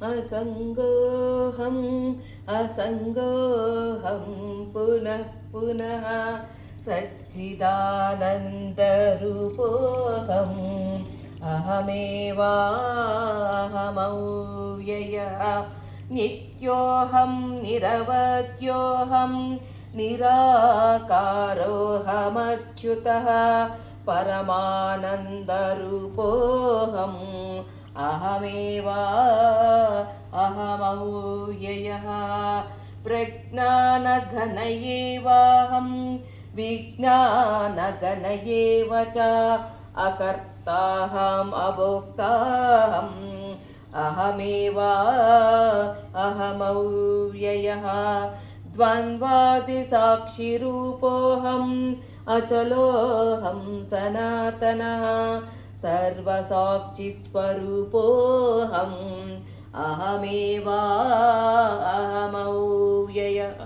असङ्गोऽहम् असङ्गोऽहं पुनः पुनः सच्चिदानन्दरूपोऽहम् अहमेवाहमव्ययः नित्योऽहं निरवध्योऽहं निराकारोऽहमच्युतः परमानन्दरूपोऽहम् अहमव्ययः प्रज्ञानघन एवाहं विज्ञानघन एव च अकर्ताहम् अभोक्ताहम् अहमव्ययः द्वन्द्वादिसाक्षिरूपोऽहम् अचलोऽहं सनातनः सर्वसाक्षिस्वरूपोऽहम् अहमेवाहमव्ययः।